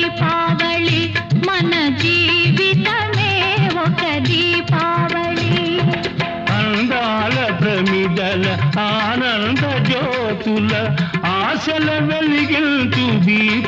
దీపావళి మన జీవితమే ఒక దీపావళి అందాల ప్రమిదల ఆనంద జ్యోతుల ఆశల వెలిగించు దీపావళి